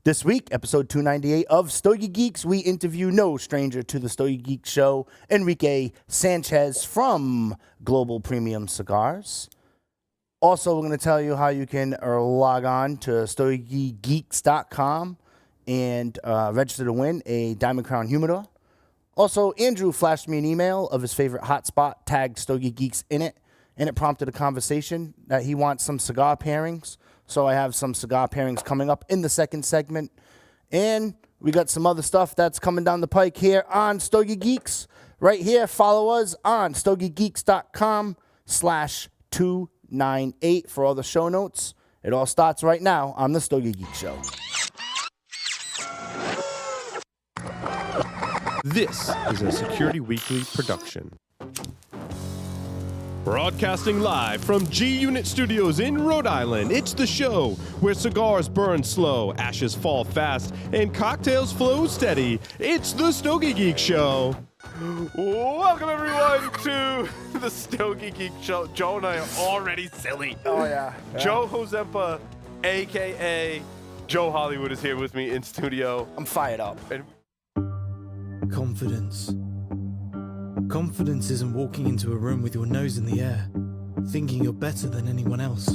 This week, episode 298 of Stogie Geeks, we interview no stranger to the Stogie Geeks show, Enrique Sanchez from Global Premium Cigars. Also, we're going to tell you how you can log on to StogieGeeks.com and register to win a Diamond Crown Humidor. Also, Andrew flashed me an email of his favorite hotspot, tagged Stogie Geeks in it, and it prompted a conversation that he wants some cigar pairings. So I have some cigar pairings coming up in the second segment. And we got some other stuff that's coming down the pike here on Stogie Geeks. Right here, follow us on StogieGeeks.com/298 for all the show notes. It all starts right now on the Stogie Geek Show. This is a Security Weekly production. Broadcasting live from G-Unit Studios in Rhode Island, it's the show where cigars burn slow, ashes fall fast, and cocktails flow steady. It's the Stogie Geek Show. Welcome, everyone, to the Stogie Geek Show. Joe and I are already silly. Oh, yeah. Joe Hozempa, a.k.a. Joe Hollywood, is here with me in studio. I'm fired up. And Confidence. Confidence isn't walking into a room with your nose in the air, thinking you're better than anyone else.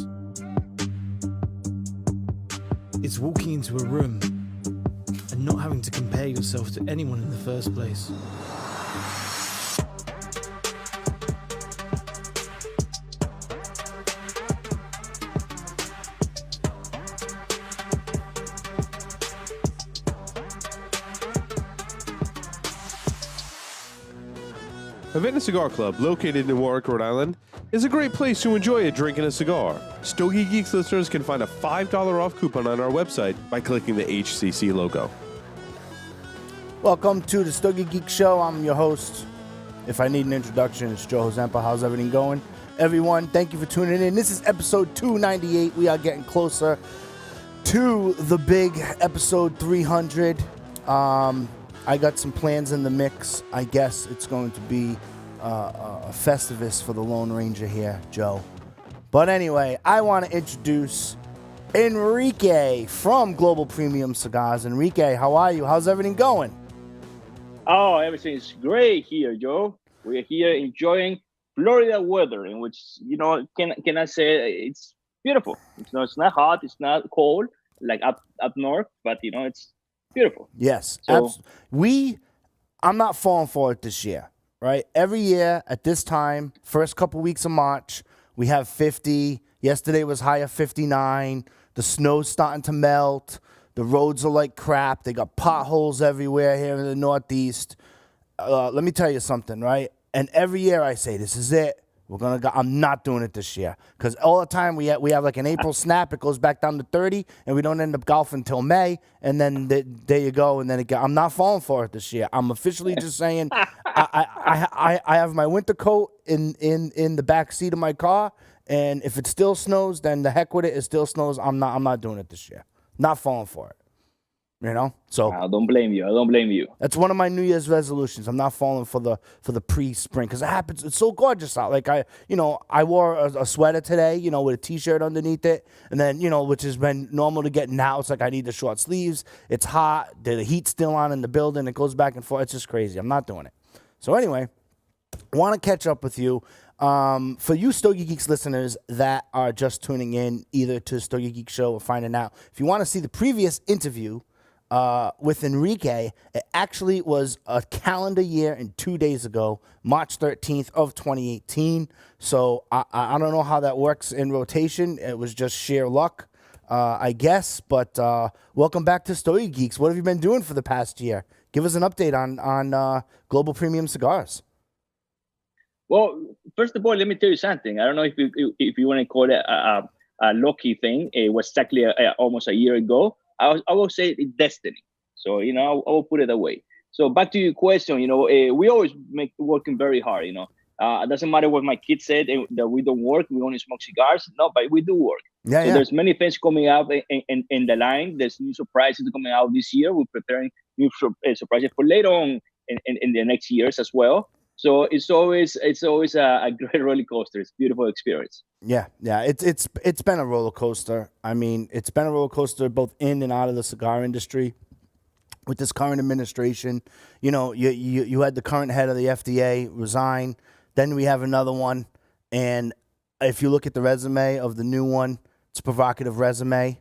It's walking into a room and not having to compare yourself to anyone in the first place. Havana Cigar Club, located in Warwick, Rhode Island, is a great place to enjoy a drink and a cigar. Stogie Geeks listeners can find a $5 off coupon on our website by clicking the HCC logo. Welcome to the Stogie Geek Show. I'm your host. If I need an introduction, it's Joe Hozempa. How's everything going? Everyone, thank you for tuning in. This is episode 298. We are getting closer to the big episode 300. I got some plans in the mix. I guess it's going to be a Festivus for the Lone Ranger here, Joe. But anyway, I want to introduce Enrique from Global Premium Cigars. Enrique, how are you? How's everything going? Oh, everything's great here, Joe. We're here enjoying Florida weather, in which, can I say it's beautiful. It's not hot, it's not cold like up north, but it's beautiful. Yes. So, I'm not falling for it this year, right? Every year at this time, first couple weeks of March, we have 50. Yesterday was high of 59. The snow's starting to melt. The roads are like crap. They got potholes everywhere here in the Northeast. Let me tell you something, right? And every year I say, this is it. We're gonna go. I'm not doing it this year because all the time we have like an April snap. It goes back down to 30, and we don't end up golfing until May. And then there you go. And then I'm not falling for it this year. I'm officially just saying I have my winter coat in the back seat of my car, and if it still snows, then the heck with it. It still snows. I'm not doing it this year. Not falling for it. So I don't blame you. I don't blame you. that's one of my New Year's resolutions. I'm not falling for the pre-spring because it happens. It's so gorgeous out. Like I wore a sweater today, with a t-shirt underneath it, and then which has been normal to get now. It's like I need the short sleeves. It's hot. The heat's still on in the building. It goes back and forth. It's just crazy. I'm not doing it. So anyway, I want to catch up with you. For you Stogie Geeks listeners that are just tuning in either to Stogie Geek Show or finding out, if you want to see the previous interview with Enrique, it actually was a calendar year and 2 days ago, March 13th of 2018. So I don't know how that works in rotation. It was just sheer luck, I guess. But welcome back to Stogie Geeks. What have you been doing for the past year? Give us an update on Global Premium Cigars. Well, first of all, let me tell you something. I don't know if you want to call it a lucky thing. It was exactly almost a year ago. I will say it's destiny. So, I will put it away. So back to your question, we always working very hard, It doesn't matter what my kids said that we don't work, we only smoke cigars. No, but we do work. Yeah, so there's many things coming up in the line. There's new surprises coming out this year. We're preparing new surprises for later on in the next years as well. So it's always a great roller coaster. It's a beautiful experience. Yeah, it's been a roller coaster. I mean, it's been a roller coaster both in and out of the cigar industry. With this current administration, you know, you had the current head of the FDA resign. Then we have another one, and if you look at the resume of the new one, it's a provocative resume.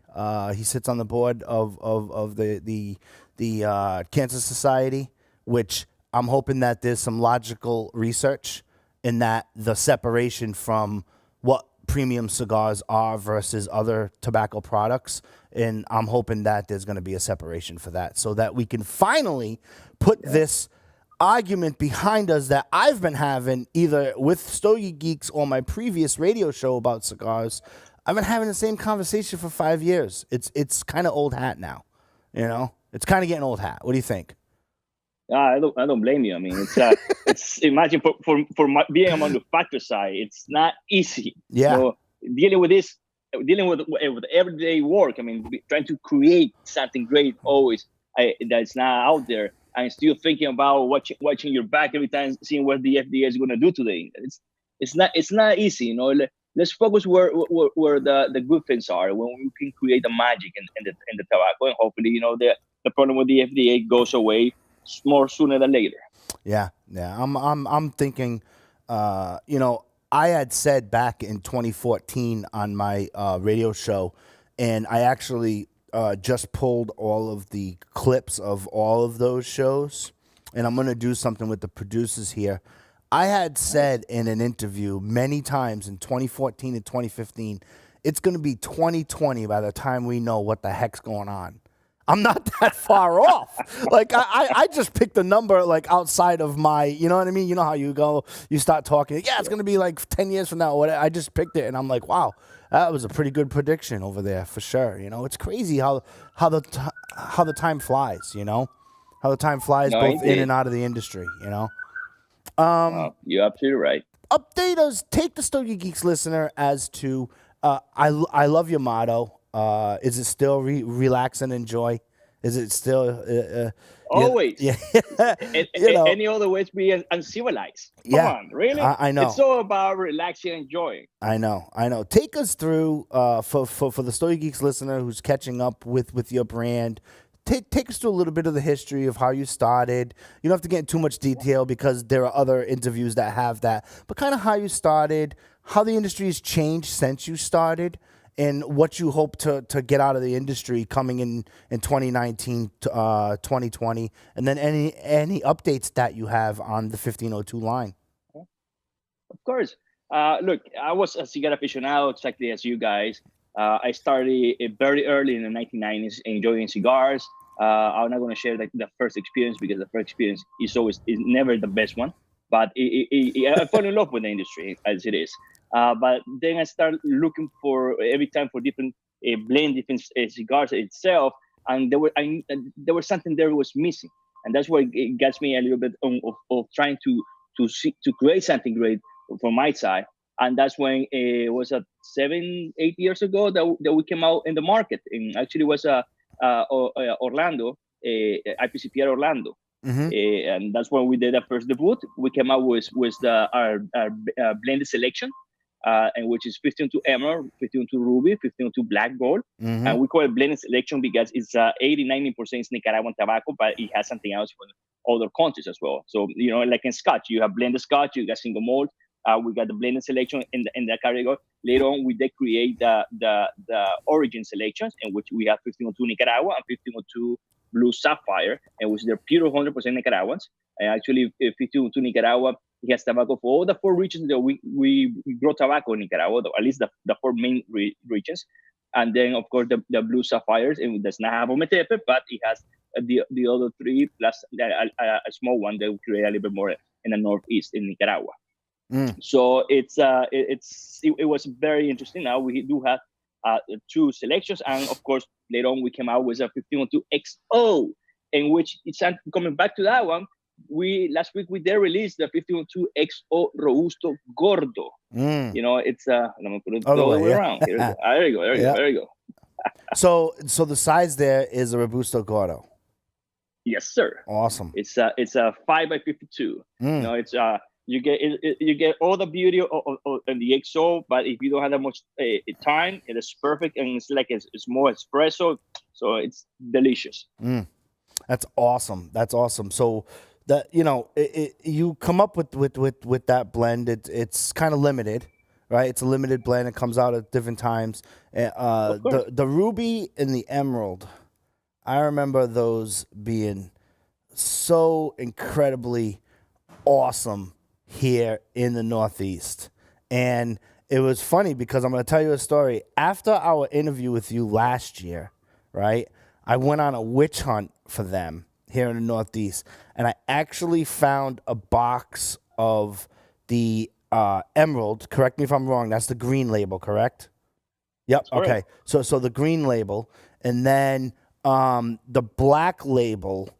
He sits on the board of the Cancer Society, which I'm hoping that there's some logical research in that the separation from what premium cigars are versus other tobacco products. And I'm hoping that there's going to be a separation for that so that we can finally put this argument behind us that I've been having either with Stogie Geeks or my previous radio show about cigars. I've been having the same conversation for 5 years. It's kind of old hat now, you know? It's kind of getting old hat. What do you think? I don't blame you. I mean, it's imagine for being a manufacturer side, it's not easy. Yeah. You know, dealing with everyday work. I mean, trying to create something great always that's not out there, and still thinking about watching your back every time, seeing what the FDA is going to do today. It's not easy. You know, let's focus where the good things are, when we can create the magic in the tobacco, and hopefully, you know, the problem with the FDA goes away more sooner than later. Yeah. I'm thinking, you know, I had said back in 2014 on my radio show, and I actually just pulled all of the clips of all of those shows, and I'm going to do something with the producers here. I had said in an interview many times in 2014 and 2015, it's going to be 2020 by the time we know what the heck's going on. I'm not that far off. Like, I just picked a number, like, outside of my, you know what I mean? You know how you start talking, yeah, it's going to be like 10 years from now. I just picked it, and I'm like, wow, that was a pretty good prediction over there for sure. You know, it's crazy how the time flies, you know? How the time flies both in and out of the industry, you know? You're absolutely right. Update us, take the Stogie Geeks listener as to, I love your motto. Is it still relax and enjoy? Is it still always? Yeah. Any other way to be uncivilized? Come on, really? I know. It's all about relaxing and enjoying. I know. Take us through for the Stogie Geeks listener who's catching up with your brand. Take us through a little bit of the history of how you started. You don't have to get in too much detail because there are other interviews that have that. But kind of how you started, how the industry has changed since you started, and what you hope to get out of the industry coming in 2019, 2020, and then any updates that you have on the 1502 line. Of course. Look, I was a cigar aficionado exactly as you guys. I started very early in the 1990s enjoying cigars. I'm not going to share the first experience because the first experience is never the best one. But I fell in love with the industry as it is. But then I started looking for every time for different different cigars itself, and there was something there was missing, and that's why it gets me a little bit of trying to create something great from my side. And that's when it was 7-8 years ago that we came out in the market, and actually was Orlando, IPCPR Orlando. Mm-hmm. And that's when we did our first debut. We came out with our blended selection, and which is 1502 Emerald, 1502 Ruby, 1502 Black Gold. Mm-hmm. And we call it blended selection because it's 80-90% is Nicaraguan tobacco, but it has something else from other countries as well. So, you know, like in Scotch, you have blended Scotch, you got single malt. We got the blended selection in that category. Later on, we did create the origin selections, in which we have 1502 Nicaragua and 1502 Blue Sapphire, and which they're pure 100% Nicaraguans. And actually, 1502 Nicaragua, it has tobacco for all the 4 regions that we grow tobacco in Nicaragua, at least the 4 main regions. And then, of course, the Blue Sapphires, it does not have Ometepe, but it has the other 3 plus a small one that we create a little bit more in the northeast in Nicaragua. So it was very interesting. Now we do have 2 selections, and of course later on we came out with a 1502 XO, in which it's coming back to that one. Last week we did release the 1502 XO Robusto Gordo. You know, it's let me put it all the way around. There you go. So the size there is a Robusto Gordo. Yes, sir. Awesome. It's a 5x52. It's you get all the beauty of the XO, but if you don't have that much time, it is perfect, and it's like it's more espresso, so it's delicious. That's awesome. That's awesome. So that you come up with that blend. It's kind of limited, right? It's a limited blend. It comes out at different times. The ruby and the emerald, I remember those being so incredibly awesome here in the Northeast. And it was funny because I'm going to tell you a story. After our interview with you last year, right, I went on a witch hunt for them here in the Northeast, and I actually found a box of the emerald. Correct me if I'm wrong. That's the green label, correct? Yep. Okay. So the green label, and then the black label.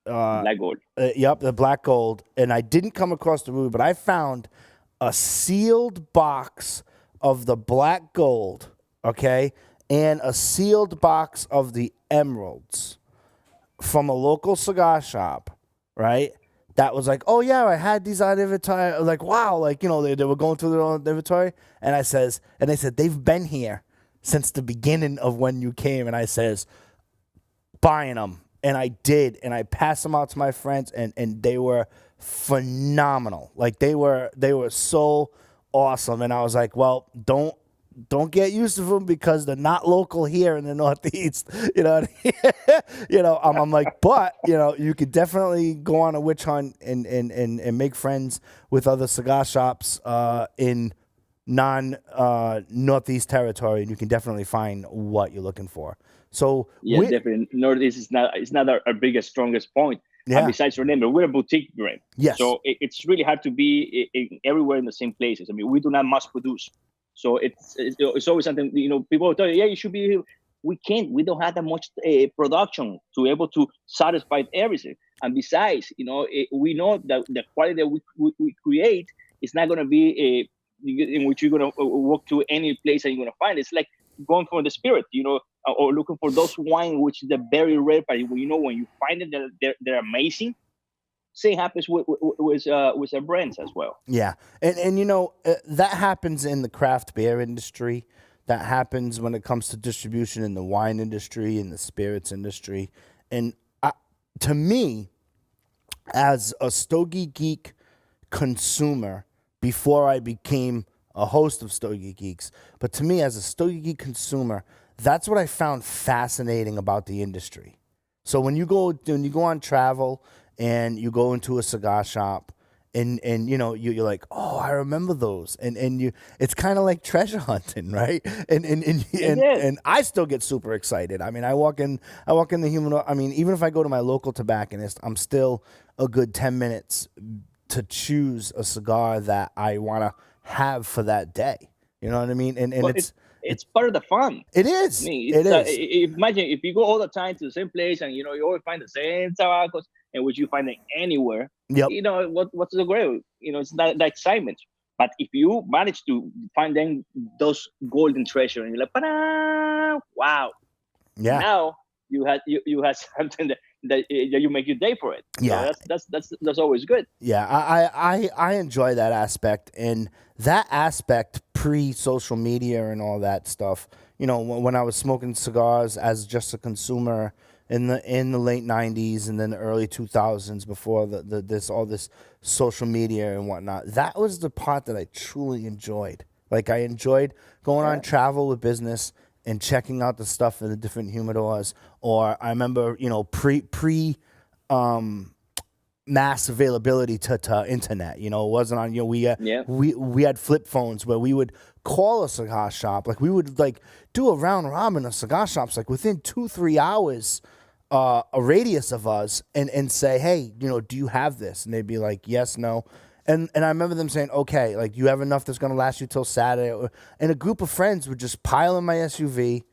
Black gold. Yep, the black gold. And I didn't come across the ruby, but I found a sealed box of the black gold, okay, and a sealed box of the emeralds from a local cigar shop, right? That was like, oh yeah, I had these on inventory. Like, wow, like, they were going through their own inventory. And they said, they've been here since the beginning of when you came. And I says, buying them. And I did, and I passed them out to my friends, and they were phenomenal. Like, they were so awesome. And I was like, well, don't get used to them because they're not local here in the Northeast. You know what I mean? I'm like, but you could definitely go on a witch hunt and make friends with other cigar shops in non-Northeast territory, and you can definitely find what you're looking for. So definitely. Northeast is not our biggest, strongest point. Yeah. And besides, remember, we're a boutique brand. Yes. So it's really hard to be everywhere in the same places. I mean, we do not mass produce. So it's always something, people tell you, yeah, you should be here. We can't. We don't have that much production to be able to satisfy everything. And besides, we know that the quality that we create is not going to be in which you're going to walk to any place and you're going to find. It's like going for the spirit, or looking for those wine, which is the very rare, but when you find it, they're amazing. Same happens with our brands as well. Yeah, and that happens in the craft beer industry. That happens when it comes to distribution in the wine industry, in the spirits industry. And to me, as a Stogie Geek consumer, before I became a host of Stogie Geeks, but to me, as a Stogie Geek consumer, that's what I found fascinating about the industry. So when you go on travel and you go into a cigar shop, and you're like, oh, I remember those, and it's kind of like treasure hunting, right? And I still get super excited. I mean, I walk in the humidor. I mean, even if I go to my local tobacconist, I'm still a good 10 minutes to choose a cigar that I want to have for that day. You know what I mean? And it's part of the fun. It is. It is. Imagine if you go all the time to the same place and you always find the same tobaccos, and which you find it anywhere. Yep. What's the great? It's that excitement. But if you manage to find those golden treasure, and you're like, wow. Yeah. Now you had something that you make your day for it. Yeah. So that's always good. Yeah. I enjoy that aspect, and that aspect pre-social media and all that stuff. When I was smoking cigars as just a consumer in the late 90s and then the early 2000s, before this social media and whatnot, that was the part that I truly enjoyed. Like, I enjoyed going on travel with business and checking out the stuff in the different humidors. Or I remember, pre mass availability to internet. It wasn't on. We had flip phones where we would call a cigar shop. Like, we would do a round robin of cigar shops within 2-3 hours, a radius of us, and say, hey, do you have this? And they'd be like, yes, no. And I remember them saying, okay, you have enough that's going to last you till Saturday. And a group of friends would just pile in my SUV,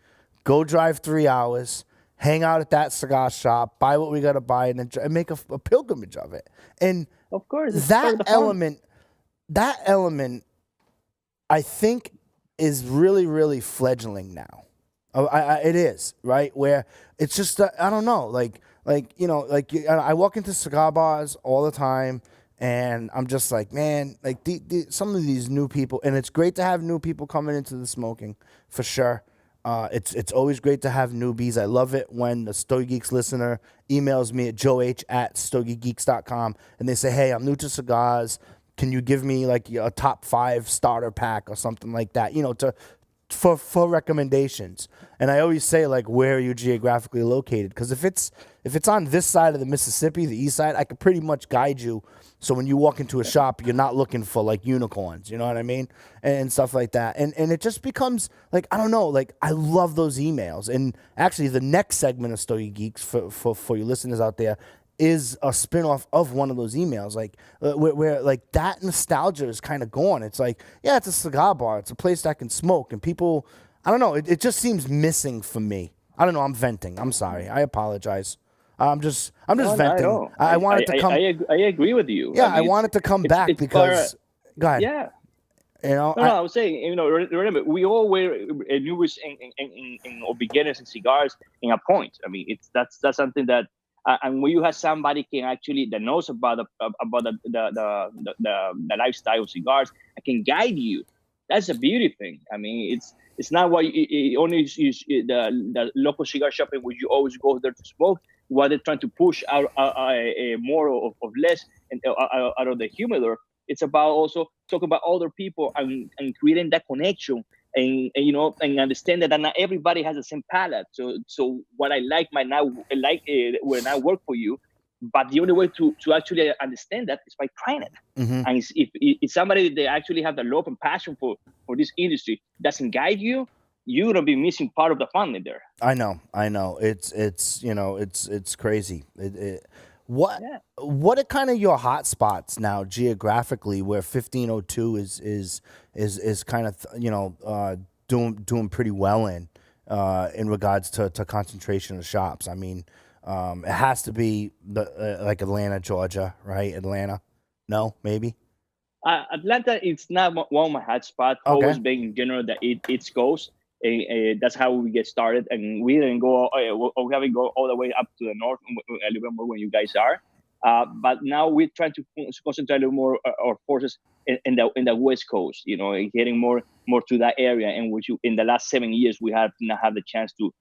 go drive 3 hours, hang out at that cigar shop, buy what we got to buy, and make a pilgrimage of it. And of course, that element, I think, is really, really fledgling now. It is, right? Where it's just, I don't know, like, you know, like I walk into cigar bars all the time, and I'm just like, man, like some of these new people, and it's great to have new people coming into the smoking, for sure. It's always great to have newbies. I love it when the Stogie Geeks listener emails me at joeh@stogiegeeks.com, and they say, hey, I'm new to cigars. Can you give me like a top 5 starter pack or something like that, you know, for recommendations. And I always say, like, where are you geographically located? Because if it's on this side of the Mississippi, the east side, I could pretty much guide you. So when you walk into a shop, you're not looking for like unicorns, you know what I mean? And stuff like that. And it just becomes like, I don't know, like I love those emails. And actually the next segment of Stogie Geeks for you listeners out there is a spinoff of one of those emails, like where like that nostalgia is kind of gone. It's like, yeah, it's a cigar bar. It's a place that can smoke, and people, I don't know, it just seems missing for me. I don't know. I'm venting. I'm sorry. I apologize. I'm just venting. I wanted to come. I agree with you. Yeah, I wanted to come back because. Go ahead. Yeah. You know, I was saying, you know, remember, we all were newbies or beginners in cigars in a point. I mean, that's something that, and when you have somebody that knows about the lifestyle of cigars, and can guide you, that's a beauty thing. I mean, it's not why you only use the local cigar shop in which you always go there to smoke. While they're trying to push out more of less and out of the humidor, it's about also talking about other people and creating that connection. And you know, and understand that not everybody has the same palate. So what I like might not like when I work for you, but the only way to actually understand that is by trying it. Mm-hmm. And if somebody they actually have the love and passion for this industry doesn't guide you, you're gonna be missing part of the fun in there. I know. It's you know, it's crazy. What are kind of your hot spots now geographically where 1502 is kind of you know doing pretty well in regards to concentration of shops? I mean, it has to be like Atlanta, Georgia, right? Atlanta, no, maybe. Atlanta, it's not one of my hot spots. Okay. Always been in general that it's Coast. That's how we get started, and we didn't go. We haven't go all the way up to the north, a little bit more when you guys are. But now we're trying to concentrate a little more our forces in the West Coast. You know, getting more to that area, in which in the last 7 years we have not had the chance to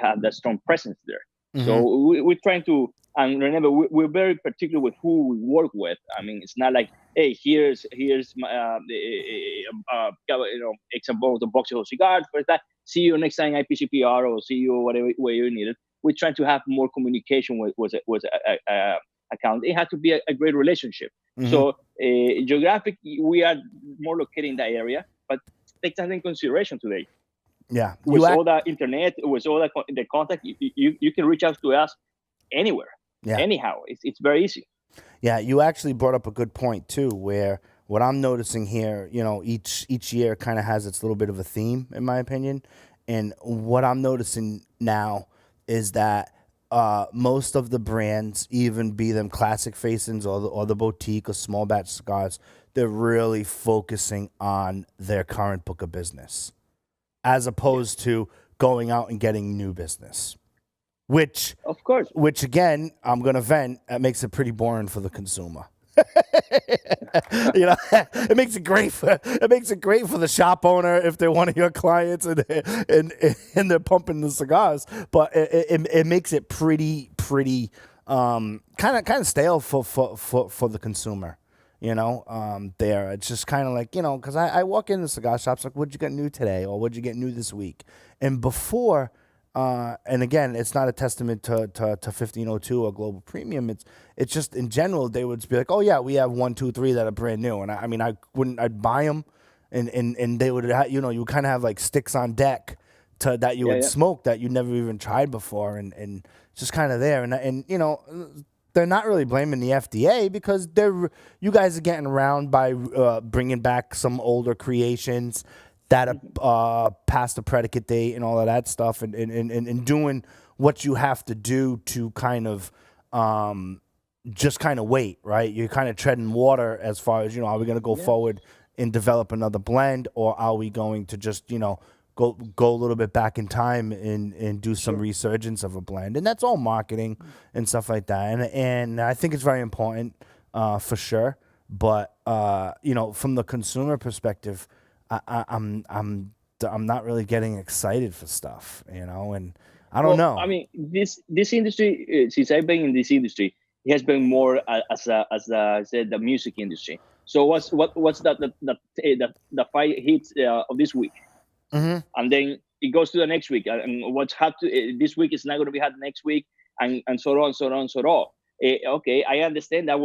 have that strong presence there. Mm-hmm. So we're trying to. And remember, we're very particular with who we work with. I mean, it's not like, hey, here's my, example of the box of cigars. For that, see you next time IPCPR or see you whatever way you need it. We're trying to have more communication with account. It has to be a great relationship. Mm-hmm. So geographic, we are more located in that area, but take that in consideration today. Yeah, with all the internet, with all the contact, you can reach out to us anywhere. Yeah. Anyhow, it's very easy. Yeah, you actually brought up a good point too, where what I'm noticing here, you know, each year kind of has its little bit of a theme, in my opinion. And what I'm noticing now is that most of the brands, even be them classic facings or the boutique or small batch cigars, they're really focusing on their current book of business, as opposed to going out and getting new business. Which, of course, again, I'm gonna vent. That makes it pretty boring for the consumer. You know, it makes it great for the shop owner if they're one of your clients and they're pumping the cigars. But it makes it pretty kind of stale for the consumer. You know, there it's just kind of like, you know, because I walk in the cigar shops like, what'd you get new today, or what'd you get new this week? And before. And again, it's not a testament to 1502 or Global Premium. It's just in general, they would be like, oh yeah, we have 1, 2, 3 that are brand new. And I'd buy them and they would, you know, you kind of have like sticks on deck that you would smoke that you never even tried before. And just kind of there. And, you know, they're not really blaming the FDA because you guys are getting around by bringing back some older creations that past the predicate date and all of that stuff, and doing what you have to do to kind of just kind of wait, right? You're kind of treading water as far as, you know, are we going to go forward and develop another blend, or are we going to just, you know, go a little bit back in time and do some resurgence of a blend, and that's all marketing and stuff like that. And I think it's very important for sure. But from the consumer perspective, I'm not really getting excited for stuff, and I don't know. I mean, this industry, since I've been in this industry, it has been more as I said, the music industry. So what's the 5 hits of this week, and then it goes to the next week, and what's happened this week is not going to be had next week, and so on, so on, so on. Okay, I understand that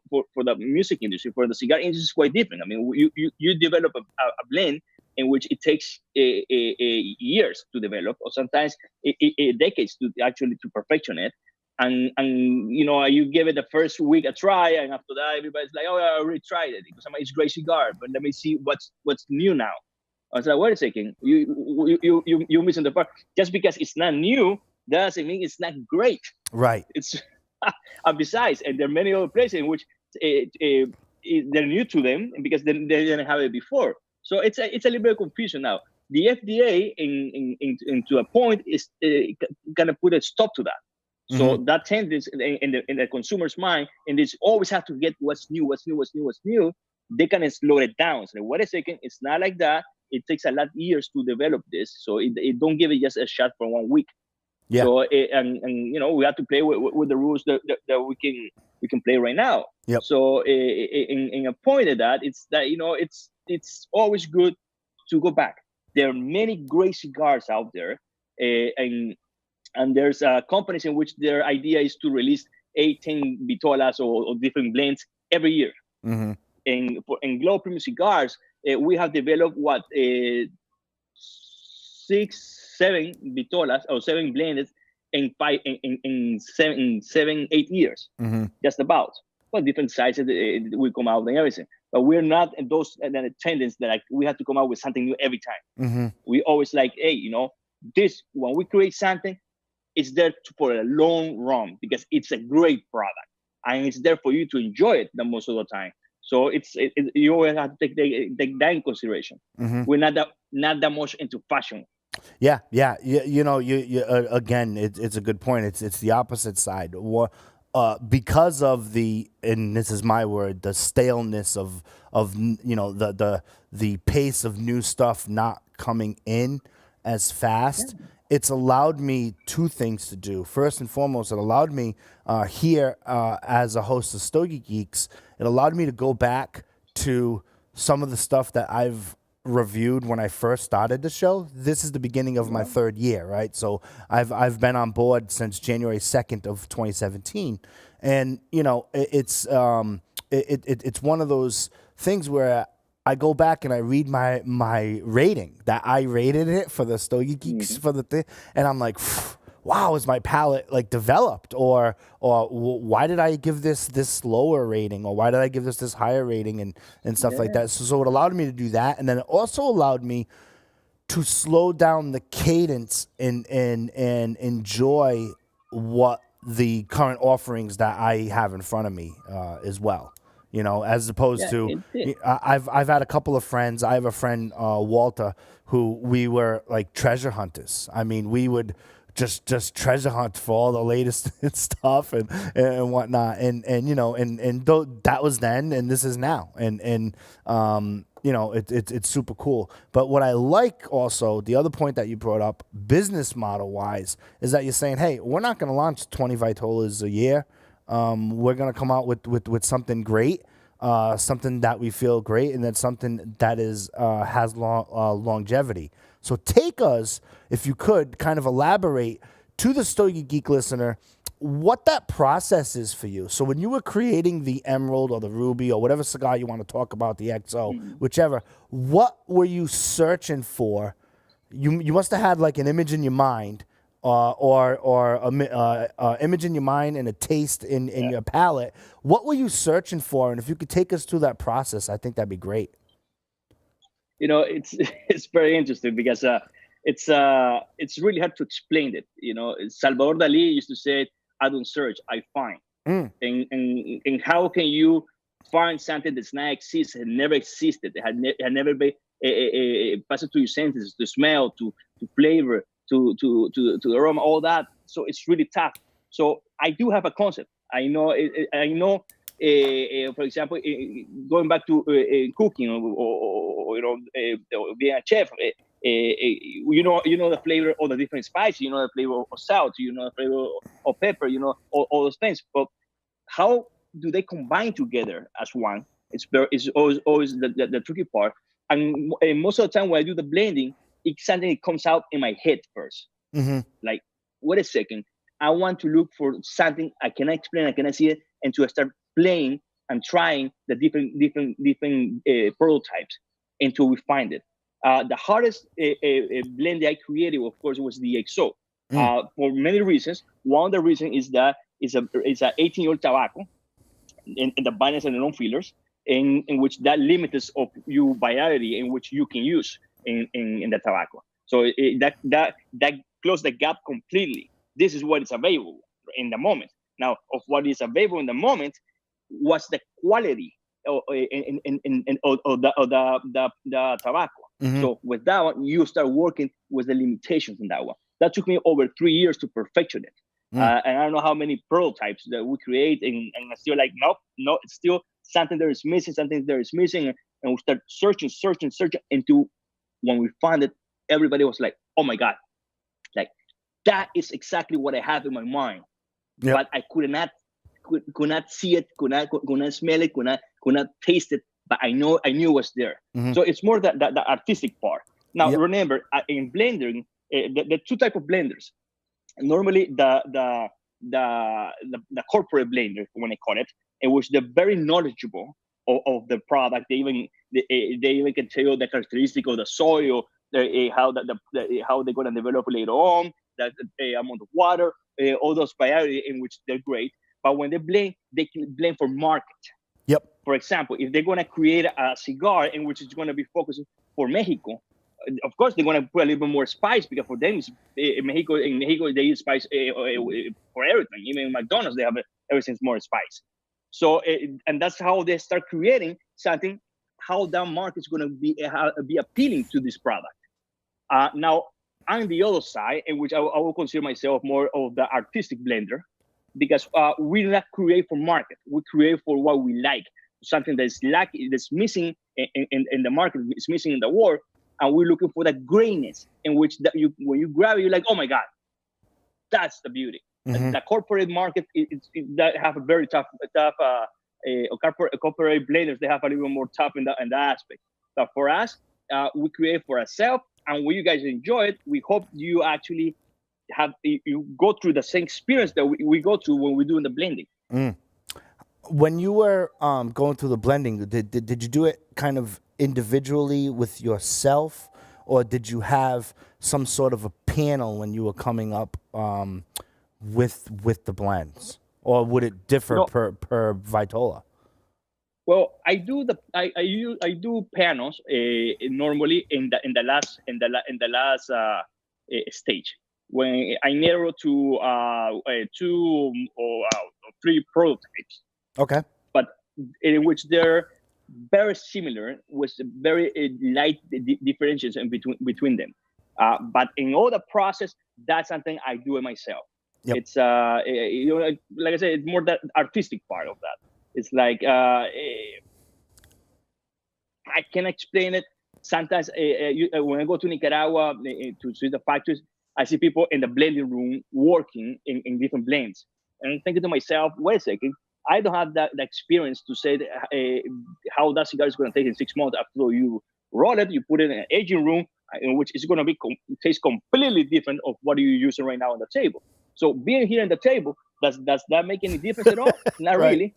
for the music industry, for the cigar industry, is quite different. I mean, you develop a blend in which it takes years to develop, or sometimes decades to actually to perfection it. And you give it the first week a try, and after that, everybody's like, "Oh, I already tried it because it's a great cigar, but let me see what's new now." I was like, "Wait a second, you're missing the part. Just because it's not new doesn't mean it's not great." Right. It's and besides, and there are many other places in which they're new to them because they didn't have it before. So it's a little bit of confusion now. The FDA, into a point, is gonna put a stop to that. So that tendency in the consumer's mind, and it's always have to get what's new. They can slow it down. So wait a second, it's not like that. It takes a lot of years to develop this. So it don't give it just a shot for 1 week. Yeah. So we have to play with the rules that we can play right now. Yep. So in a point of that, it's that it's always good to go back. There are many great cigars out there, and there's companies in which their idea is to release 18 vitolas or different blends every year. Mm-hmm. In Glow Premium Cigars, we have developed 6-7 vitolas or 7 blends in 7-8 years, just about. Well, different sizes will come out and everything, but we're not in those tendencies that we have to come out with something new every time. We always like, hey, this when we create something, it's there for a long run because it's a great product and it's there for you to enjoy it the most of the time. So you always have to take that in consideration. We're not that much into fashion. Yeah. Again, it's a good point. It's the opposite side. Because of and this is my word, the staleness of the pace of new stuff not coming in as fast. Yeah. It's allowed me 2 things to do. First and foremost, it allowed me here as a host of Stogie Geeks, it allowed me to go back to some of the stuff that I've reviewed when I first started the show. This is the beginning of my 3rd year, right? So I've been on board since January 2nd of 2017, and it's one of those things where I go back and I read my rating that I rated it for the Stogie Geeks for the thing, and I'm like, wow, is my palate like developed, or why did I give this lower rating, or why did I give this higher rating, and stuff like that. So it allowed me to do that, and then it also allowed me to slow down the cadence and enjoy what the current offerings that I have in front of me as well. As opposed to, I've had a couple of friends. I have a friend, Walter, who we were like treasure hunters. I mean, we would just treasure hunt for all the latest stuff and whatnot. And that was then, and this is now. And it's super cool. But what I like also, the other point that you brought up, business model wise, is that you're saying, hey, we're not going to launch 20 Vitolas a year. We're going to come out with something great, something that we feel great, and then something that has longevity. So take us, if you could, kind of elaborate to the Stogie Geek listener what that process is for you. So when you were creating the Emerald or the Ruby or whatever cigar you want to talk about, the XO, whichever, what were you searching for? You must have had like an image in your mind, or image in your mind and a taste in your palate. What were you searching for? And if you could take us through that process, I think that'd be great. It's very interesting because it's really hard to explain it. Salvador Dali used to say, "I don't search, I find." And how can you find something that's not exist, had never existed, had never been pass it to your senses, to smell, to flavor, to the aroma, all that. So it's really tough. So I do have a concept. I know. For example, going back to cooking or being a chef, you know the flavor of the different spices, you know the flavor of salt, you know the flavor of pepper, you know all those things. But how do they combine together as one? It's always the tricky part. And most of the time when I do the blending, it's something that comes out in my head first. Like, wait a second, I want to look for something I cannot explain, I cannot see it, and to start playing and trying the different prototypes until we find it. The hardest blend I created, of course, was the XO. For many reasons. One of the reasons is that it's a 18-year-old tobacco, and the binders and the non-fillers, in which that limits of your variety in which you can use in the tobacco. So that closes the gap completely. This is what is available in the moment. Now, of what is available in the moment, what's the quality of the tobacco? So with that one, you start working with the limitations in that one. That took me over 3 years to perfection it. And I don't know how many prototypes that we create, and I'm still like, no, it's still something that is missing, and we start searching into, when we found it, everybody was like, oh my God, like that is exactly what I have in my mind. Yep. But I could not see it, could not smell it, could not taste it, but I knew it was there. So it's more the artistic part. Now, remember, in blending, the two type of blenders. Normally, the corporate blender, when I call it, in which they're very knowledgeable of the product. They even can tell you the characteristic of the soil, how they're going to develop later on, the amount of water, all those variety in which they're great. But when they can blend for market. Yep. For example, if they're going to create a cigar in which it's going to be focused for Mexico, of course they're going to put a little bit more spice, because for them, in Mexico they use spice for everything. Even in McDonald's, they have everything's more spice. So and that's how they start creating something. How that market's going to be appealing to this product. Now, on the other side, in which I will consider myself more of the artistic blender, because we not create for market. We create for what we like, something that's missing in the market, is missing in the world, and we're looking for that grayness in which when you grab it, you're like, oh my God, that's the beauty. The corporate market that have a very tough corporate blenders. They have a little more tough in that aspect. But for us, we create for ourselves, and when you guys enjoy it, we hope you actually you go through the same experience that we go through when we're doing the blending. When you were going through the blending, did you do it kind of individually with yourself, or did you have some sort of a panel when you were coming up with the blends, or would it differ per Vitola? Well, I do panels normally in the last stage, when I narrow to 2 or 3 prototypes. Okay. But in which they're very similar, with very light differentiation between them. But in all the process, that's something I do it myself. Yep. It's like I said, it's more the artistic part of that. It's like I can explain it. Sometimes when I go to Nicaragua to see the factories, I see people in the blending room working in different blends, and I'm thinking to myself, wait a second, I don't have the experience to say how that cigar is going to taste in 6 months after you roll it. You put it in an aging room in which it's going to taste completely different of what you're using right now on the table. So being here on the table, does that make any difference at all? Not right. Really.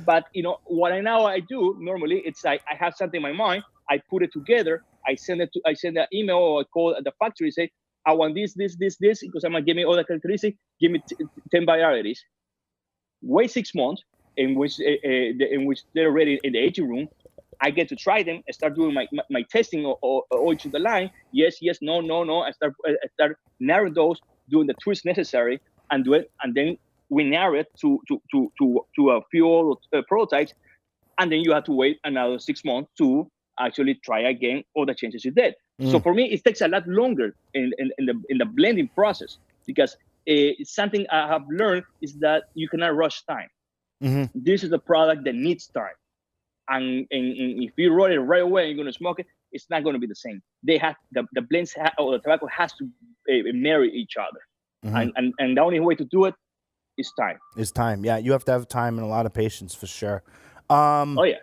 But what I do normally, it's like I have something in my mind, I put it together, I send an email, or I call the factory, say, I want this, because I'm gonna give me all the characteristics, give me 10 varieties. Wait 6 months, in which they're ready in the aging room. I get to try them. I start doing my testing all to the line. Yes, no. I start narrowing those, doing the twist necessary, and do it, and then we narrow it to a few prototypes, and then you have to wait another 6 months to actually try again all the changes you did. So for me, it takes a lot longer in the blending process, because something I have learned is that you cannot rush time. This is a product that needs time, and if you roll it right away and you're going to smoke it, it's not going to be the same. They have the blends or the tobacco has to marry each other, and the only way to do it is time. It's time. Yeah, you have to have time and a lot of patience for sure. Oh yeah.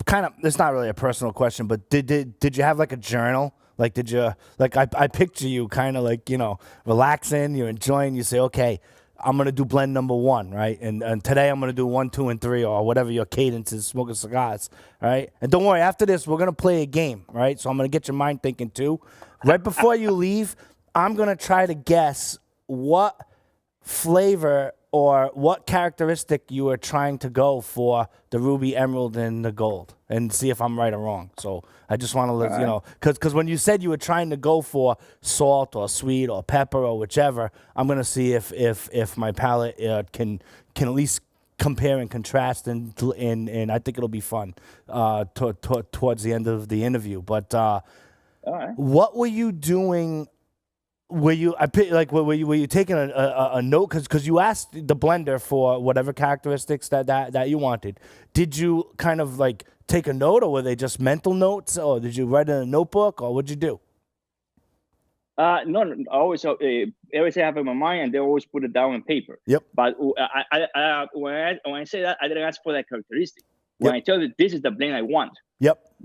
Kind of, it's not really a personal question, but did you have like a journal? Like, did you, like, I picture you kind of like, you know, relaxing, you're enjoying, you say, okay, I'm going to do blend number 1, right? And today I'm going to do 1, 2, and 3, or whatever your cadence is, smoking cigars, right? And don't worry, after this, we're going to play a game, right? So I'm going to get your mind thinking too. Right before you leave, I'm going to try to guess what flavor or what characteristic you are trying to go for the ruby, emerald, and the gold, and see if I'm right or wrong. So I just want to let you know, because when you said you were trying to go for salt or sweet or pepper or whichever, I'm gonna see if my palate can at least compare and contrast, and I think it'll be fun towards the end of the interview. But what were you doing? Were you taking a note, because you asked the blender for whatever characteristics that you wanted? Did you kind of like take a note, or were they just mental notes, or did you write in a notebook, or what'd you do? No, I always everything I have in my mind, and they always put it down on paper. Yep. But when I say that, I didn't ask for that characteristic. When I tell you this is the blend I want,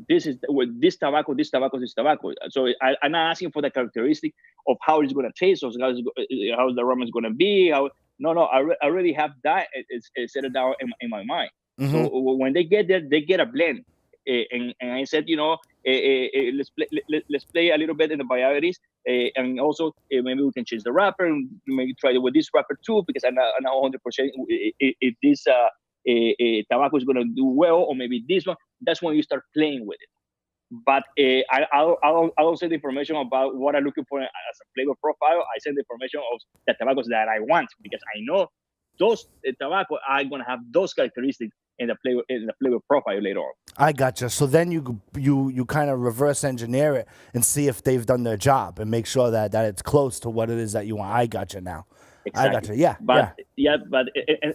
this is with this tobacco, this tobacco, this tobacco. So I'm not asking for the characteristic of how it's going to taste, or how the aroma is going to be. No, I already have that. It's set it down in my mind. So when they get there, they get a blend. And I said, you know, let's play a little bit in the varieties, and also maybe we can change the wrapper, and maybe try it with this wrapper too, because I'm not 100% if this tobacco is going to do well, or maybe this one. That's when you start playing with it. But I don't say the information about what I'm looking for as a flavor profile. I send the information of the tobaccos that I want, because I know those tobacco are going to have those characteristics in the flavor profile later on. I gotcha. So then you kind of reverse engineer it and see if they've done their job, and make sure that it's close to what it is that you want. I gotcha now. Exactly. I gotcha. Yeah. But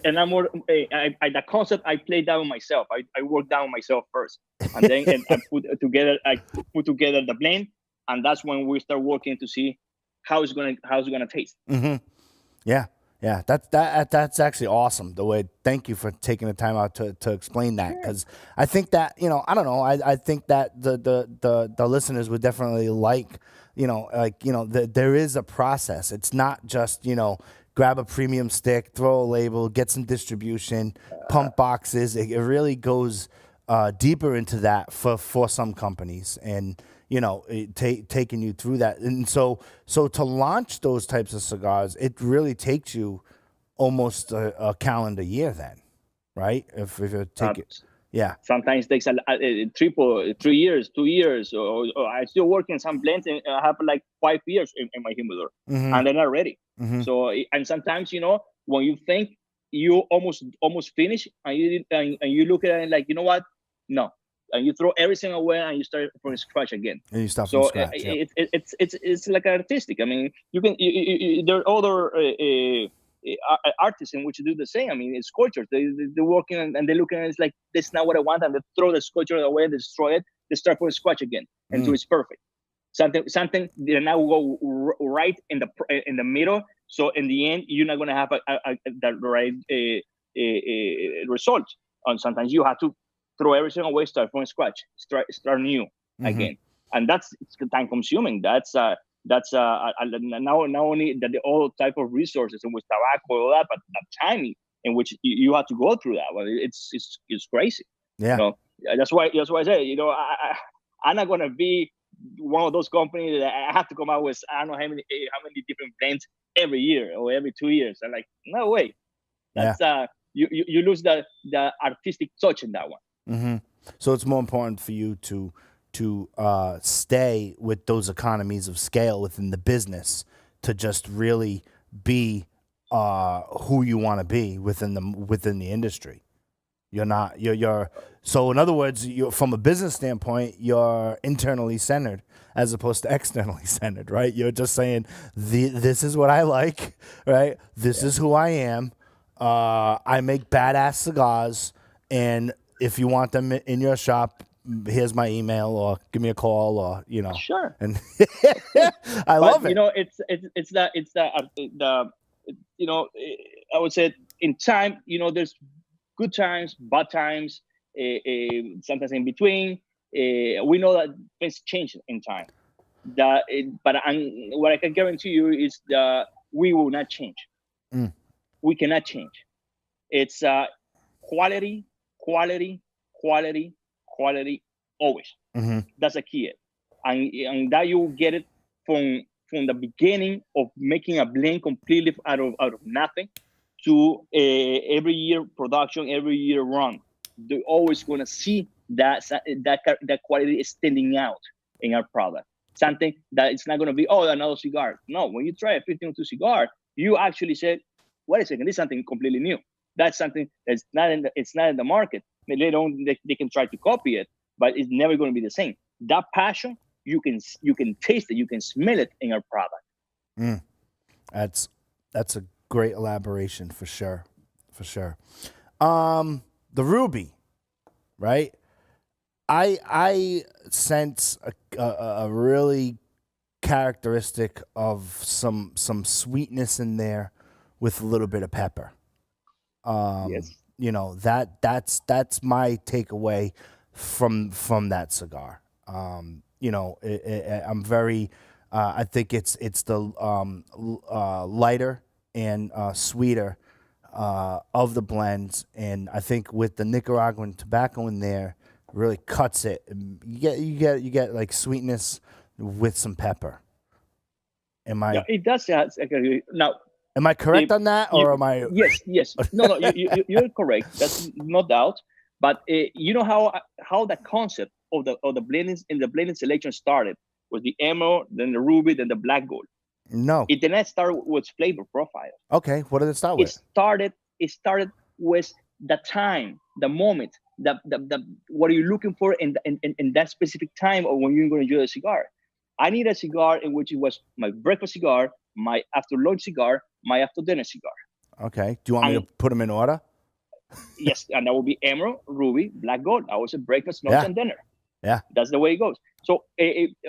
and I'm more the concept I play down myself. I work down myself first, and then I put together the blend, and that's when we start working to see how it's gonna taste. Yeah. Yeah, that's actually awesome. The way, thank you for taking the time out to explain that, because I think that, you know, I don't know, I think that the listeners would definitely like, there is a process. It's not just, grab a premium stick, throw a label, get some distribution, pump boxes. It really goes deeper into that for some companies, and taking you through that. And so to launch those types of cigars, it really takes you almost a calendar year then, right? If you take it. Yeah. Sometimes it takes a triple 3 years, 2 years, or I still work in some blends, and I have like 5 years in my humidor, and they're not ready. So, and sometimes, when you think you almost finished, and you look at it like, you know what? No. And you throw everything away, and you start from scratch again. And you start from scratch. It's like artistic. I mean, there are other artists in which do the same. I mean, it's sculptures. They're working, and they're looking, and it's like, that's not what I want, and they throw the sculpture away, they destroy it, they start from scratch again until it's perfect. Something they now go right in the middle. So in the end, you're not going to have the right result. And sometimes you have to throw everything away, start from scratch, start new again, and that's time consuming. That's not only all type of resources in which tobacco, all that, but the time in which you have to go through that. Well, it's crazy. Yeah. That's why I say, I'm not gonna be one of those companies that I have to come out with I don't know how many different blends every year or every 2 years. I'm like, no way. That's you lose the artistic touch in that one. So it's more important for you to stay with those economies of scale within the business, to just really be who you want to be within the industry. You're not. You're. So in other words, you're from a business standpoint, you're internally centered as opposed to externally centered, right? You're just saying, this is what I like, right? This is who I am. I make badass cigars, and if you want them in your shop, here's my email, or give me a call, or Sure. And I love it. I would say in time, there's good times, bad times, sometimes in between. We know that things change in time. But what I can guarantee you is that we will not change. We cannot change. It's quality, quality, quality, quality, always. That's a key. And that you get it from the beginning of making a blend completely out of nothing to every year production, every year run. They're always going to see that quality is standing out in our product. Something that it's not going to be, another cigar. No, when you try a 1502 cigar, you actually said, wait a second, this is something completely new. That's something that's not in the market. They can try to copy it, but it's never going to be the same. That passion, you can taste it, you can smell it in our product. That's a great elaboration for sure. The Ruby, right? I sense a really characteristic of some sweetness in there with a little bit of pepper. Yes. That's my takeaway from that cigar. I'm very. I think it's the lighter and sweeter of the blends, and I think with the Nicaraguan tobacco in there, really cuts it. You get like sweetness with some pepper. Yeah, it does. Now, am I correct on that, or am I? Yes. No, you're correct. That's no doubt. But you know how the concept of the blending and the blending selection started with the emerald, then the ruby, then the black gold. No. It did not start with flavor profile. Okay, what did it start with? It started with the time, the moment, the what are you looking for in that specific time, or when you're going to enjoy a cigar. I need a cigar in which it was my breakfast cigar, my after lunch cigar, my after dinner cigar. Okay. Do you want me to put them in order? Yes, and that will be emerald, ruby, black gold. I was a breakfast, lunch, and dinner. Yeah, that's the way it goes. So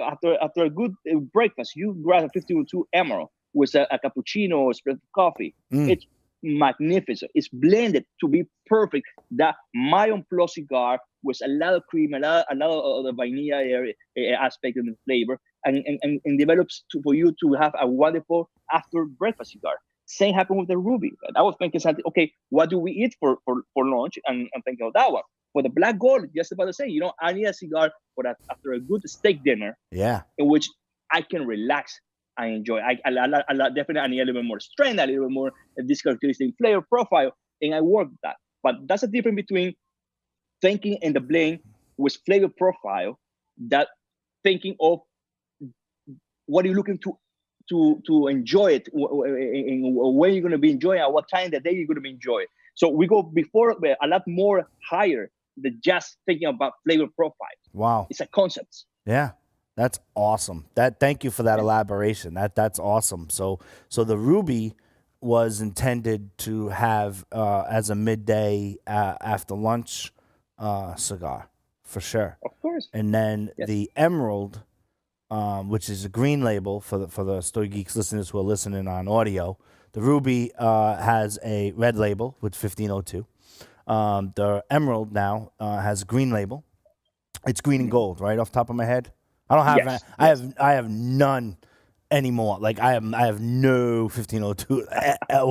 after a good breakfast, you grab a 1502 emerald with a cappuccino or espresso coffee. It's magnificent. It's blended to be perfect. That Mayon Plus cigar with a lot of cream, a lot of the vanilla aspect in the flavor, and develops for you to have a wonderful after breakfast cigar. Same happened with the ruby. I was thinking something, okay, what do we eat for lunch? And I'm thinking of that one. For the black gold, just about to say, I need a cigar after a good steak dinner. Yeah. In which I can relax and enjoy. I definitely I need a little bit more strength, a little bit more this characteristic flavor profile, and I work that. But that's a difference between thinking in the blend with flavor profile, that thinking of what are you looking to enjoy it, when you're going to be enjoying, at what time of the day you're going to be enjoying. So we go before a lot more higher than just thinking about flavor profile. Wow. It's a concept. Yeah. That's awesome. Thank you for that elaboration. That's awesome. So the Ruby was intended to have as a midday after lunch cigar, for sure. Of course. And then the Emerald, which is a green label for the Stogie Geeks listeners who are listening on audio. The Ruby has a red label with 1502. The Emerald now has a green label. It's green and gold, right off the top of my head. I don't have Yes. I have none anymore. Like I have no 1502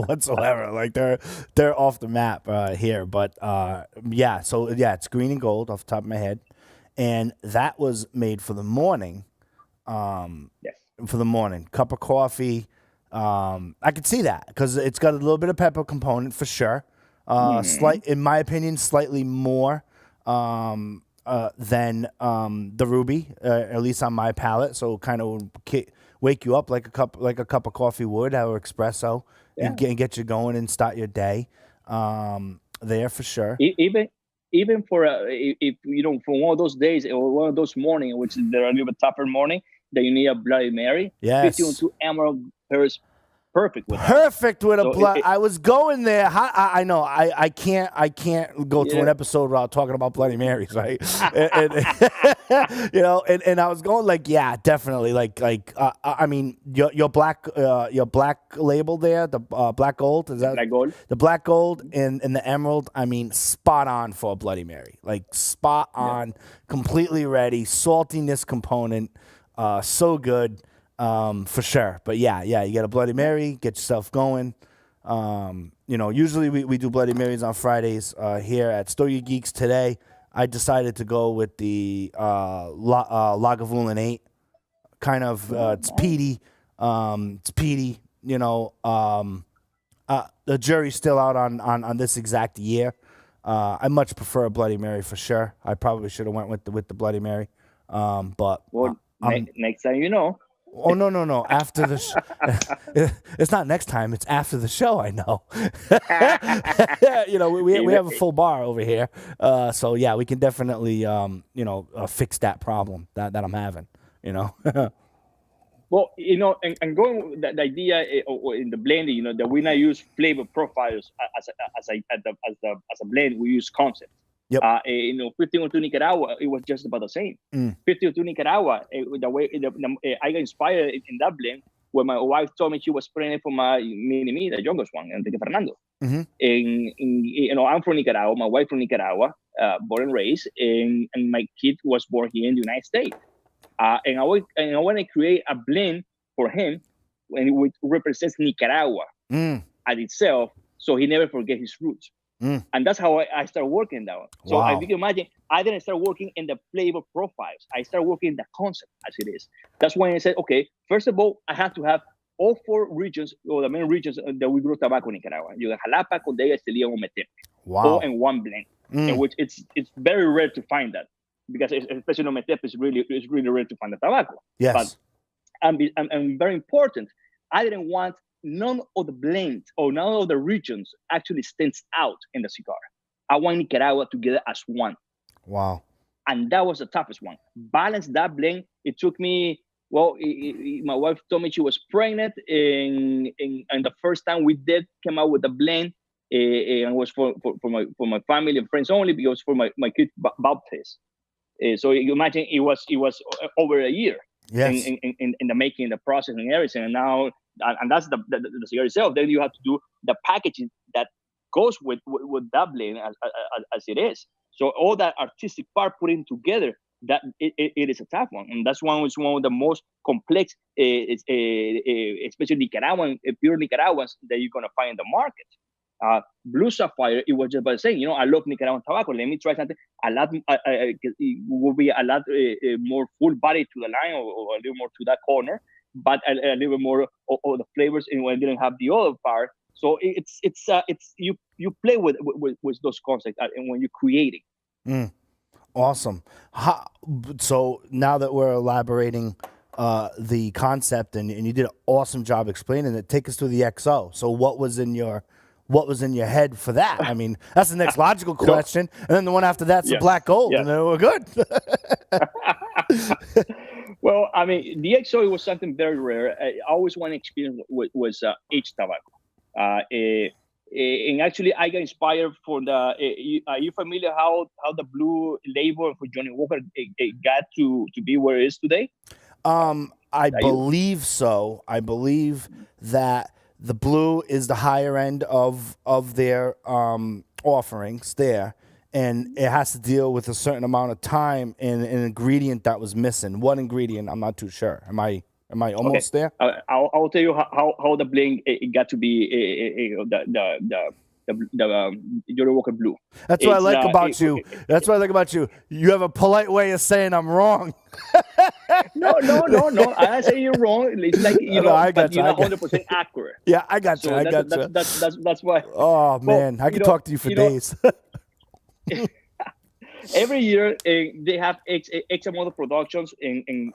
whatsoever. Like they're off the map here. But it's green and gold off the top of my head, and that was made for the morning. For the morning, cup of coffee. I could see that because it's got a little bit of pepper component for sure. In my opinion, slightly more than the Ruby, at least on my palate. So kind of wake you up like a cup of coffee would, or espresso, and get you going and start your day. There for sure. Even even for if you know, for one of those days or one of those mornings, which they're a little bit tougher morning, that you need a Bloody Mary. Yes. 1502 Emerald pairs perfect with that. Perfect with a So blood. I was going there. I know. I can't go through an episode without talking about Bloody Marys, right? and you know, and I was going like, yeah, definitely. I mean, your black label there, the black gold, is that Black gold? The black gold and the emerald. I mean, spot on for a Bloody Mary. Like spot on, completely ready. Saltiness component, so good. For sure. But yeah, you get a Bloody Mary, get yourself going. You know, usually we do Bloody Marys on Fridays here at Stogie Geeks. Today, I decided to go with the Lagavulin 8. Kind of, it's peaty. It's peaty, you know. The jury's still out on this exact year. I much prefer a Bloody Mary for sure. I probably should have went with the Bloody Mary. But next time you know. Oh, no. After the it's not next time. It's after the show, I know. You know, we have a full bar over here. So, yeah, we can definitely, fix that problem that I'm having, you know. Well, you know, and going with the idea in the blending, you know, that we not use flavor profiles as a blend. We use concepts. Yep. 1502 Nicaragua, it was just about the same. 1502 Nicaragua, the way I got inspired in that blend when my wife told me she was pregnant for my mini-me, the youngest one, Enrique Fernando. Mm-hmm. I'm from Nicaragua, my wife from Nicaragua, born and raised, and my kid was born here in the United States. And I want to create a blend for him when it represents Nicaragua at itself, so he never forget his roots. And that's how I started working now. So Wow. if you can imagine, I didn't start working in the flavor profiles. I started working in the concept as it is. That's when I said, okay, first of all, I have to have all 4 regions, or the main regions that we grow tobacco in Nicaragua. You have Jalapa, Condega, Estelí, and Ometepe. Wow. All in one blend. In which it's very rare to find that, because especially in Ometepe, it's really rare to find the tobacco. Yes. But and very important, I didn't want none of the blends or none of the regions actually stands out in the cigar. I want Nicaragua together as one. Wow. And that was the toughest one. Balance that blend. It took me, my wife told me she was pregnant, and the first time we came out with a blend, and it was for my family and friends only, because for my kid baptism. So you imagine it was over a year. Yes. In the making, the process, and everything, and now, and that's the cigar itself. Then you have to do the packaging that goes with that blend as it is. So all that artistic part put in together, that it is a tough one, and that's one of the most complex, especially Nicaraguan, pure Nicaraguans that you're gonna find in the market. Blue Sapphire, it was just by saying, I love Nicaraguan tobacco. Let me try something a lot. It will be a lot more full body to the line, or a little more to that corner, but a little bit more of the flavors, and when I didn't have the other part. So it's you play with those concepts when you're creating. Awesome. So now that we're elaborating the concept, and you did an awesome job explaining it, take us through the XO. So what was in your head for that? I mean, that's the next logical question. And then the one after that's the black gold, and then we're good. Well, I mean, the XO was something very rare. I always wanted to experience was aged tobacco. And actually, I got inspired for the. Are you familiar how the blue label for Johnny Walker got to be where it is today? I believe so. I believe that the blue is the higher end of their offerings there, and it has to deal with a certain amount of time and an ingredient that was missing. What ingredient? I'm not too sure. Am I almost there? I'll tell you how the blend it got to be the Johnny Walker Blue. That's what I like about you. That's what I like about you. You have a polite way of saying I'm wrong. No. I'm not saying you're wrong. It's like I got you. You're not 100% accurate. Yeah, I got you. That's why. Oh man, I could talk to you for days. Every year they have X amount of productions in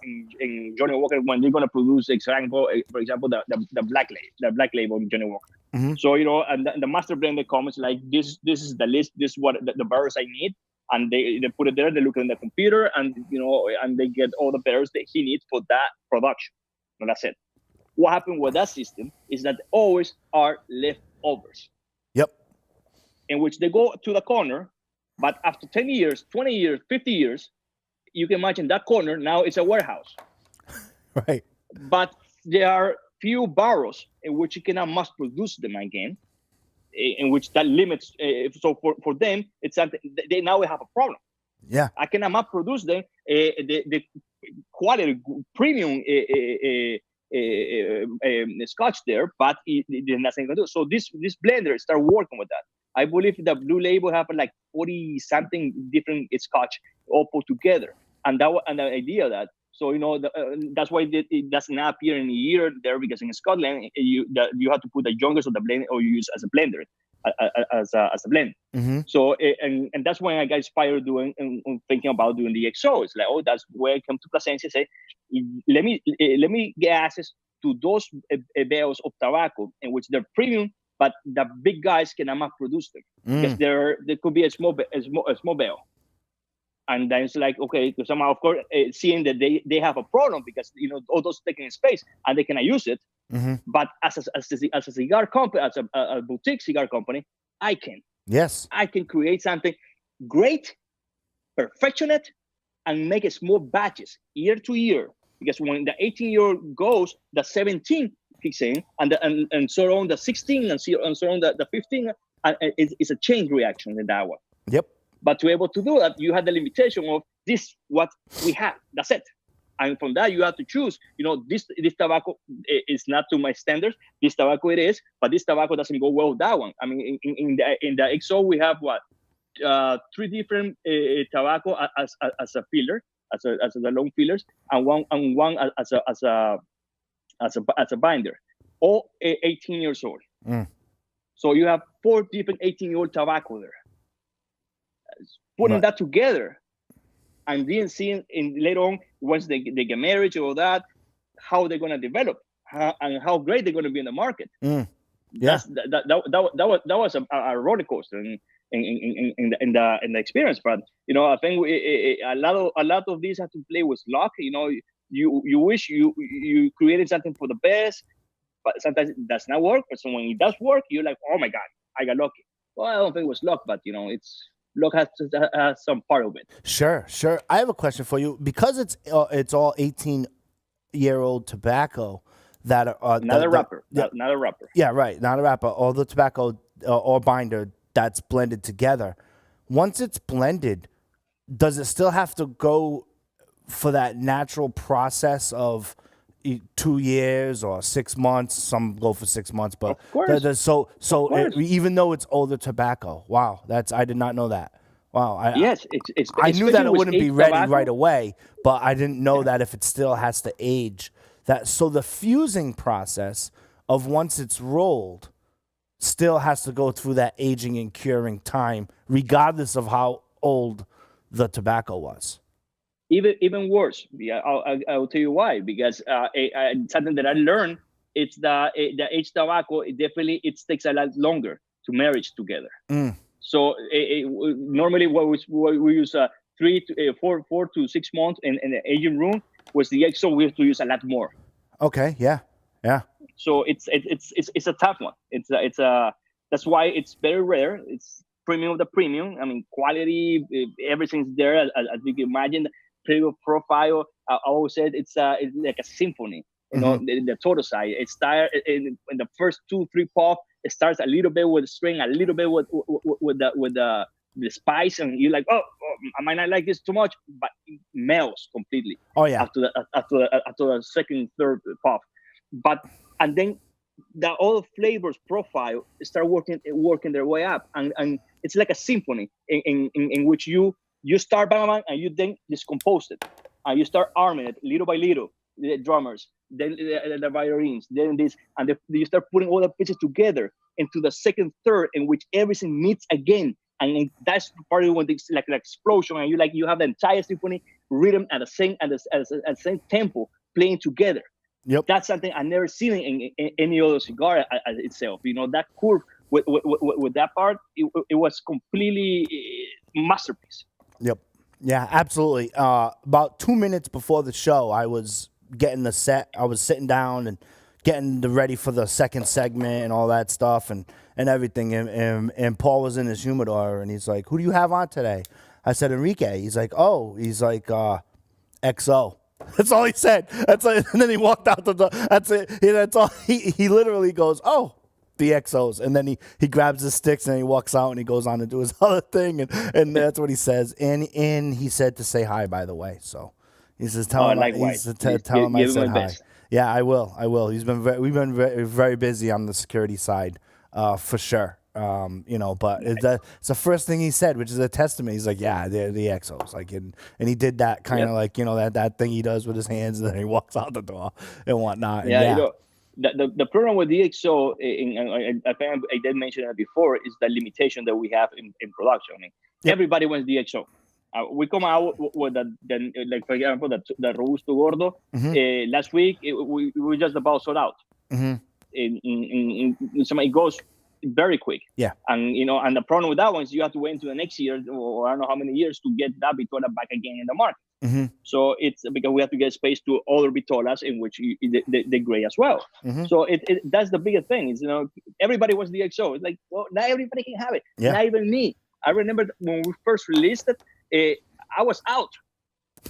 Johnny Walker when they're gonna produce, for example, the black label in Johnny Walker. So, and the master blender comments like, this is the list, this is what the barrels I need. And they put it there, they look in the computer, and, and they get all the barrels that he needs for that production. And that's it. What happened with that system is that always are leftovers. Yep. In which they go to the corner, but after 10 years, 20 years, 50 years, you can imagine that corner now is a warehouse. Right. But there are few barrels in which you cannot mass produce them again, in which that limits. So for them, it's that they now have a problem. Yeah. I cannot mass produce them. The quality premium scotch there, but there's nothing to do. So this blender start working with that. I believe the Blue Label have like 40 something different scotch all put together, and the idea that. So that's why it doesn't appear in a year there, because in Scotland you have to put the youngest of the blend, or you use as a blender, as a blend. So and that's when I got inspired doing and thinking about doing the XO. It's like, that's where I come to Plasencia and say, let me get access to those bales of tobacco in which they're premium, but the big guys cannot produce them because there could be a small bale. And then it's like, okay, because somehow, of course, seeing that they have a problem because all those taking space and they cannot use it. But as a cigar company, as a boutique cigar company, I can. Yes. I can create something great, perfection it, and make it small batches year to year. Because when the 18-year goes, the 17 kicks in, and so on the 16, and so on the 15, and it's a chain reaction in that one. Yep. But to be able to do that, you had the limitation of this, what we have. That's it. And from that, you have to choose, this tobacco is not to my standards. This tobacco it is, but this tobacco doesn't go well with that one. I mean, in the XO, we have 3 different tobacco as a filler, as the long fillers, and one as a binder, all 18 years old. So you have 4 different 18-year-old tobacco there. Putting that together, and then seeing later on, once they get married or that, how they're going to develop, and how great they're going to be in the market. Yeah. That was a roller coaster in the experience. But I think a lot of these have to play with luck. You wish you created something for the best, but sometimes it does not work. But so when it does work, you're like, oh my God, I got lucky. Well, I don't think it was luck, but it's. Luck has some part of it. Sure. I have a question for you. Because it's all 18-year-old tobacco that not a wrapper. Yeah, right. Not a wrapper. All the tobacco or binder that's blended together. Once it's blended, does it still have to go for that natural process of 2 years or 6 months? Some go for 6 months, but of course. Even though it's older tobacco, wow, I did not know that. Wow, I knew that it wouldn't be ready right away, but I didn't know that if it still has to age. So the fusing process of once it's rolled still has to go through that aging and curing time, regardless of how old the tobacco was. Even worse. Yeah, I'll tell you why. Because something that I learned, it's the aged tobacco. It takes a lot longer to marriage together. So normally what we use 4 to 6 months in the aging room. Was the XO we have to use a lot more. Okay. Yeah. So it's a tough one. That's why it's very rare. It's premium of the premium. I mean, quality, everything's there as you can imagine. Premium profile. I always said it's like a symphony. The total side. It starts in the first 2-3 puff. It starts a little bit with the string, a little bit with the spice, and you're like, oh, I might not like this too much, but it melts completely. Oh yeah. After the second, third puff, and then all the flavors profile start working their way up, and it's like a symphony in which you start bang, and you then discompose it, and you start arming it little by little. The drummers, then the violins, then this, and you start putting all the pieces together into the second, third, in which everything meets again, and that's part of when it's like an explosion, and you have the entire symphony rhythm at the same tempo playing together. Yep. That's something I never seen in any other cigar itself. That curve with that part, it was completely masterpiece. Yep. Yeah, absolutely. About 2 minutes before the show, I was getting the set. I was sitting down and getting ready for the second segment and all that stuff and everything. And Paul was in his humidor, and he's like, "Who do you have on today?" I said, "Enrique." He's like, "Oh." He's like, "XO." That's all he said. That's like, and then he walked out the door. That's it. That's all. He literally goes, "Oh, the XOs," and then he grabs his sticks and he walks out and he goes on to do his other thing, and that's what he says. And he said to say hi, by the way. So he says, "Tell him, tell him I said hi." Best. Yeah, I will. We've been very, very busy on the security side, for sure. But it's the first thing he said, which is a testament. He's like, "Yeah, they're the XOs." Like, and he did that kind of like, that thing he does with his hands, and then he walks out the door and whatnot. Yeah. The problem with the XO, I think I did mention it before, is the limitation that we have in production. I mean, everybody wants the XO. We come out with like for example, the Robusto Gordo. Last week, we were just about sold out. Mm-hmm. It goes very quick. Yeah. And and the problem with that one is you have to wait until the next year, or I don't know how many years, to get that Vitola back again in the market. Mm-hmm. So it's because we have to get space to other Vitolas in which they gray as well. Mm-hmm. So that's the biggest thing. Is everybody wants the XO. It's like, well, not everybody can have it. Yeah. Not even me. I remember when we first released it, I was out.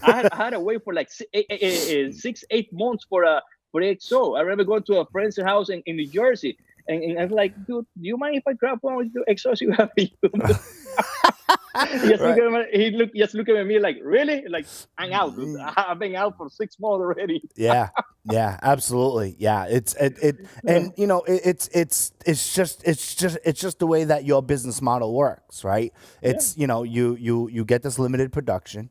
I had to wait for like 6-8 months for XO. I remember going to a friend's house in New Jersey, and I was like, "Dude, do you mind if I grab one with the XOs you have?" He just looked at me like, "Really?" Like, "I'm out. Dude. I've been out for 6 months already." Yeah, absolutely. Yeah, it's just the way that your business model works, right? It's you get this limited production,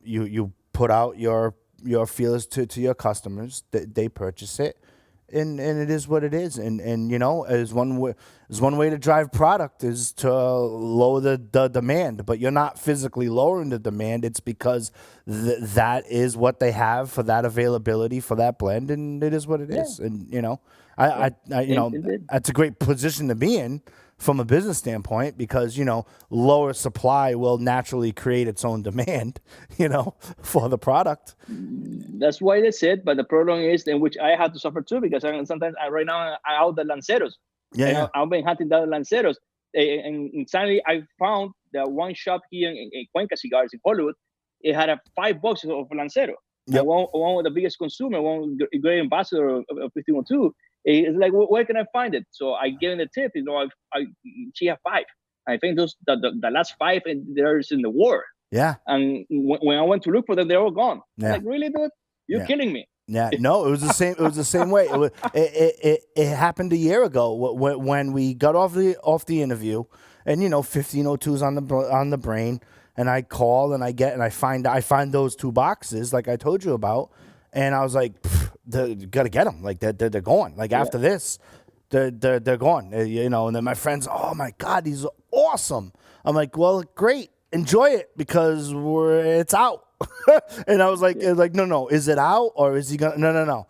you put out your feelers to your customers, they purchase it. And it is what it is, and as one way to drive product is to lower the demand, but you're not physically lowering the demand. It's because that is what they have for that availability for that blend, and it is what it is. And that's a great position to be in from a business standpoint, because lower supply will naturally create its own demand, for the product. That's why they said, but the problem is in which I have to suffer too, because sometimes right now I'm out the Lanceros. Yeah. I've been hunting down the Lanceros, and suddenly I found that one shop here in Cuenca Cigars in Hollywood. It had 5 boxes of Lancero. Yep. One of the biggest consumer, one great ambassador of 1502. It's like, where can I find it? So I gave him the tip. She had 5. I think those the last 5, and there's in the war. Yeah. And when I went to look for them, they're all gone. Yeah. I'm like, really, dude? You're killing me. Yeah. No, it was the same. It was the same way. It happened a year ago when we got off the interview, and 1502's on the brain, and I call and I find those 2 boxes like I told you about, and I was like, you gotta get them. Like they're going. Like after this, they're gone. And then my friends, "Oh my God, these are awesome." I'm like, "Well, great, enjoy it, because it's out." And I was like, no, is it out, or is he gonna? No.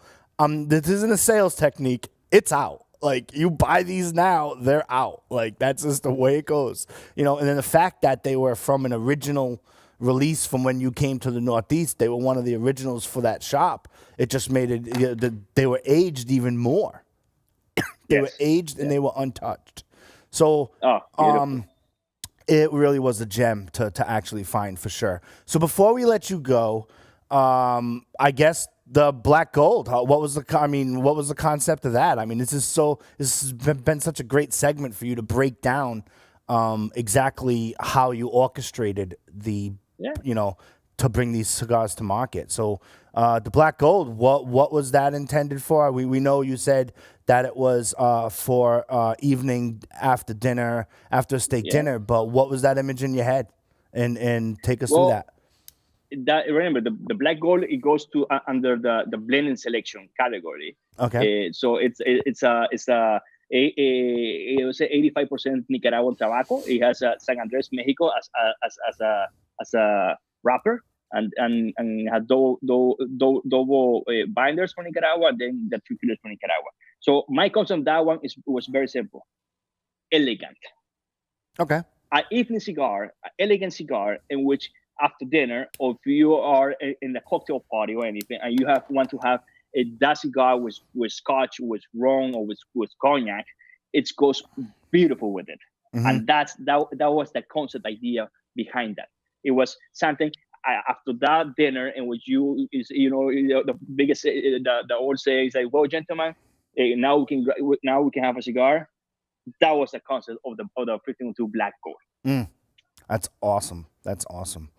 This isn't a sales technique. It's out. Like, you buy these now, they're out. Like, that's just the way it goes. And then the fact that they were from an original release from when you came to the Northeast, they were one of the originals for that shop. It just made it. They were aged even more. They were aged and they were untouched. So, it really was a gem to actually find, for sure. So before we let you go, I guess the Black Gold. What was the concept of that? I mean, this has been such a great segment for you to break down exactly how you orchestrated to bring these cigars to market. So the Black Gold, what was that intended for? We know you said that it was for evening after dinner, after a steak dinner, but what was that image in your head? And take us through that. Remember, the Black Gold, it goes to under the blending selection category. Okay. So it's a 85% Nicaraguan tobacco. It has San Andres, Mexico as a wrapper. and had double binders for Nicaragua, and then the 3 fillers for Nicaragua. So my concept of that one was very simple, elegant. Okay. An evening cigar, an elegant cigar, in which after dinner, or if you are in a cocktail party or anything, and you want to have that cigar with scotch, with rum, or with cognac, it goes beautiful with it. Mm-hmm. And that was the concept idea behind that. It was something after that dinner in which the biggest the old saying is like, well, gentlemen, now we can have a cigar. That was the concept of the 1502 Black Gold. That's awesome. That's awesome.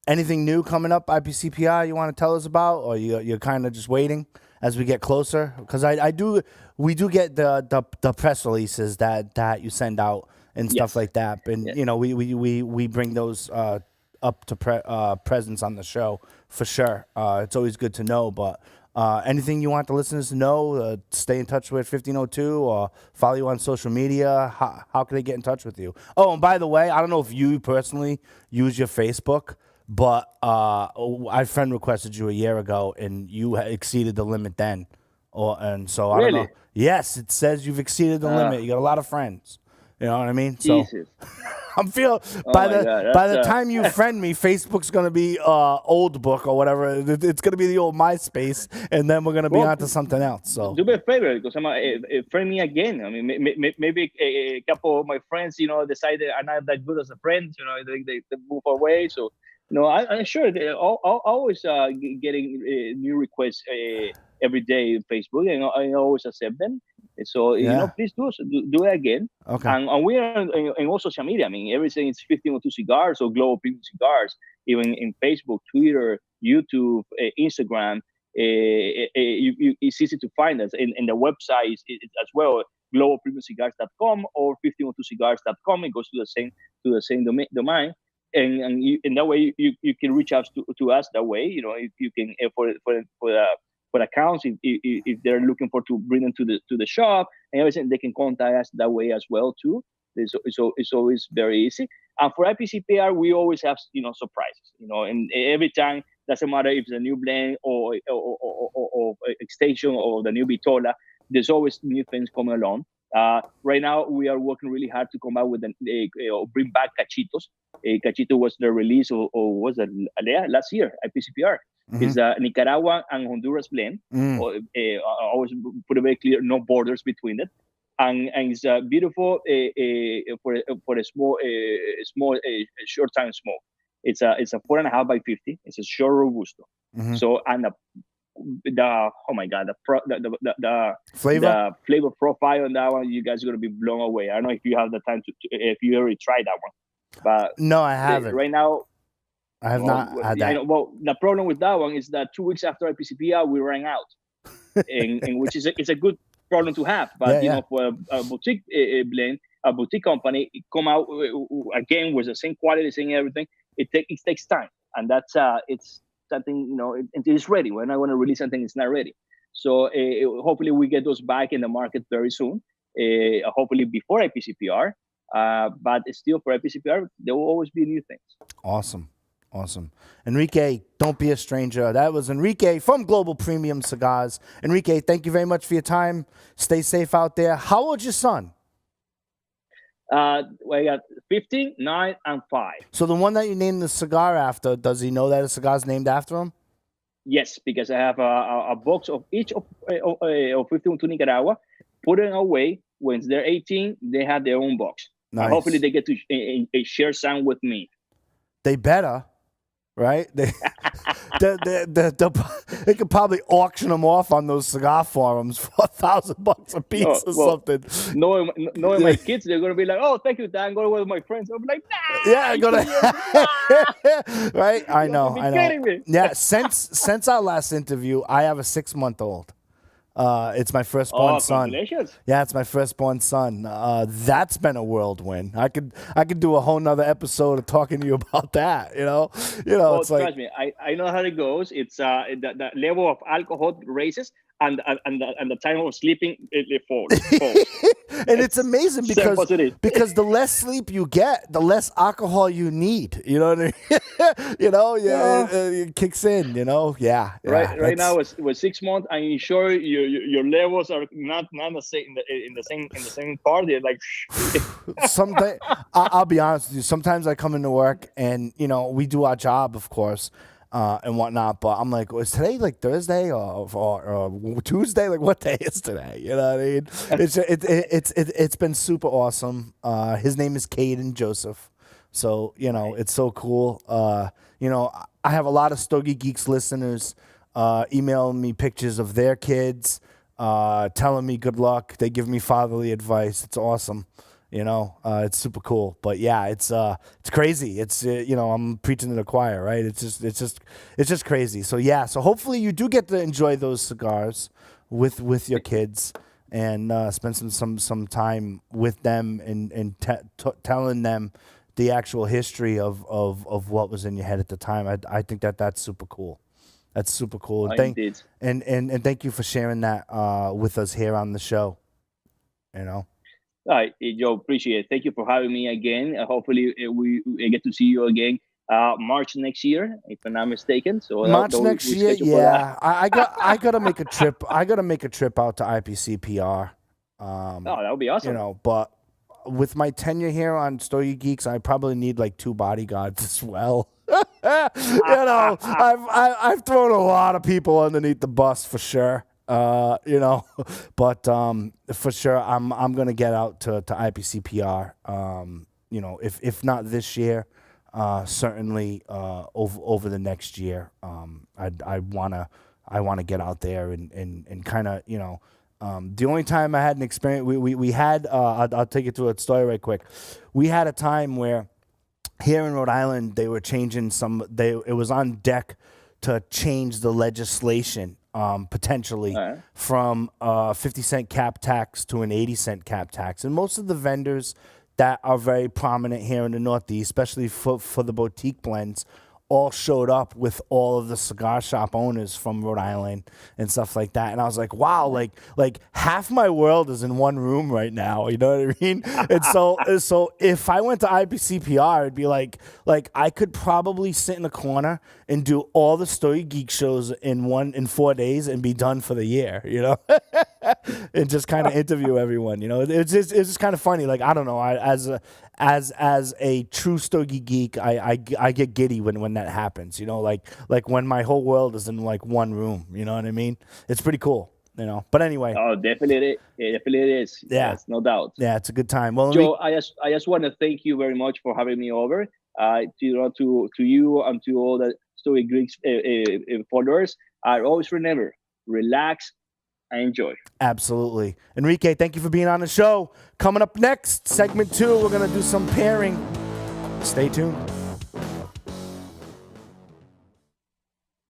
Anything new coming up, IPCPR, you want to tell us about, or you're kind of just waiting as we get closer? Because we do get the press releases that you send out and stuff like that, and we bring those up to presence on the show for sure. It's always good to know, but. Anything you want the listeners to know, stay in touch with 1502 or follow you on social media, how can they get in touch with you? Oh, and by the way, I don't know if you personally use your Facebook, but I friend requested you a year ago and you exceeded the limit then. So I don't know. Yes, it says you've exceeded the limit. You got a lot of friends. You know what I mean? So Jesus. I'm feeling by the time you friend me, Facebook's gonna be old book or whatever. It's gonna be the old MySpace, and then we're gonna be on to something else. So do me a favor, because friend me again. I mean, maybe a couple of my friends, decide I'm not that good as a friend. They move away. So I'm sure they're always getting new requests every day on Facebook, and I always accept them. So please do it again. Okay. And we are in all social media. I mean, everything is 1502 Cigars or Global Premium Cigars. Even in Facebook, Twitter, YouTube, Instagram, it's easy to find us. In the website as well, globalpremiumcigars.com or 1502cigars.com. It goes to the same domain. And in that way, you can reach out to us that way. If you can for accounts, if they're looking to bring them to the shop and everything, they can contact us that way as well too. It's always very easy. And for IPCPR, we always have surprises. And every time, doesn't matter if it's a new blend or extension or the new Vitola, there's always new things coming along. Right now, we are working really hard to come out with bring back Cachitos. Cachito was the release, or was it last year, IPCPR. Mm-hmm. It's a Nicaraguan and Honduras blend. I always put it very clear, no borders between it. And it's beautiful for a small short time smoke. It's a 4.5 by 50. It's a short robusto. Mm-hmm. So, and the flavor, the flavor profile on that one, you guys are gonna be blown away. I don't know if you have the time if you already tried that one, but no, I haven't. Right now, I have not had that. The problem with that one is that 2 weeks after IPCPR, we ran out, and which is it's a good problem to have. But for a boutique blend, a boutique company, come out again with the same quality, same everything. It takes time, and that's it's something it is ready. We're not going to release something it's not ready. So hopefully we get those back in the market very soon. Hopefully before IPCPR, but still for IPCPR, there will always be new things. Awesome. Enrique, don't be a stranger. That was Enrique from Global Premium Cigars. Enrique, thank you very much for your time. Stay safe out there. How old's your son? I got 15, 9, and 5. So the one that you named the cigar after, does he know that a cigar's named after him? Yes, because I have a box of each of 1502 Nicaragua. Put it away. When they're 18, they have their own box. Nice. Hopefully they get to share some with me. They better. Right? They could probably auction them off on those cigar forums for $1,000 a piece or something. Knowing my kids, they're gonna be like, "Oh, thank you, Dad. I'm going with my friends." I'm like, "Nah." Yeah, I'm gonna. Right? I know. Kidding me. Yeah. Since our last interview, I have a 6-month-old. It's my firstborn son. Yeah, it's my firstborn son. That's been a whirlwind. I could do a whole nother episode of talking to you about that. It's like, trust me, I know how it goes. It's the level of alcohol raises, and the time of sleeping it falls. And it's amazing positive. because the less sleep you get, the less alcohol you need. You know what I mean? You know, it kicks in. You know, Right now it's 6 months, and you sure your levels are not the same in the same part. They're like someday I'll be honest with you. Sometimes I come into work and you know we do our job, of course. And whatnot, but I'm like, was today like Thursday or Tuesday? Like, what day is today? You know what I mean? It's been super awesome. His name is Caden Joseph, so you know it's so cool. You know, I have a lot of Stogie Geeks listeners emailing me pictures of their kids, telling me good luck. They give me fatherly advice. It's awesome. You know, it's super cool, but yeah, it's crazy. It's you know, I'm preaching to the choir, right? It's just crazy. So yeah, so hopefully you do get to enjoy those cigars with your kids and spend some time with them and telling them the actual history of what was in your head at the time. I think that's super cool. That's super cool. And thank you for sharing that with us here on the show. You know. All right, Joe, appreciate it. Thank you for having me again. Hopefully, we get to see you again March next year, if I'm not mistaken. So March next year, yeah. I gotta make a trip. I gotta make a trip out to IPCPR. That would be awesome. You know, but with my tenure here on Stogie Geeks, I probably need like 2 bodyguards as well. You know, I've thrown a lot of people underneath the bus for sure. You know, but for sure, I'm gonna get out to IPCPR. You know, if not this year, certainly over the next year. I wanna get out there and kind of, you know, the only time I had an experience we had I'll take you through a story right quick. We had a time where here in Rhode Island they were changing it was on deck to change the legislation. Potentially from 50-cent cap tax to an 80-cent cap tax. And most of the vendors that are very prominent here in the Northeast, especially for the boutique blends, all showed up with all of the cigar shop owners from Rhode Island and stuff like that. And I was like, wow, like half my world is in one room right now. You know what I mean? And so if I went to IPCPR, it'd be like I could probably sit in the corner and do all the Stogie Geek shows in 4 days and be done for the year, you know? And just kind of interview everyone, you know? It's just kind of funny. Like, I don't know, as a true Stogie Geek, I get giddy when that happens, you know, like when my whole world is in like one room, you know what I mean? It's pretty cool, you know. But anyway. Oh, definitely it is. Yeah. Yes, no doubt. Yeah, it's a good time. Well, Joe, I just want to thank you very much for having me over. To you and to all the Stogie Geeks followers. I always remember, relax and enjoy. Absolutely. Enrique, thank you for being on the show. Coming up next, segment 2, we're going to do some pairing. Stay tuned.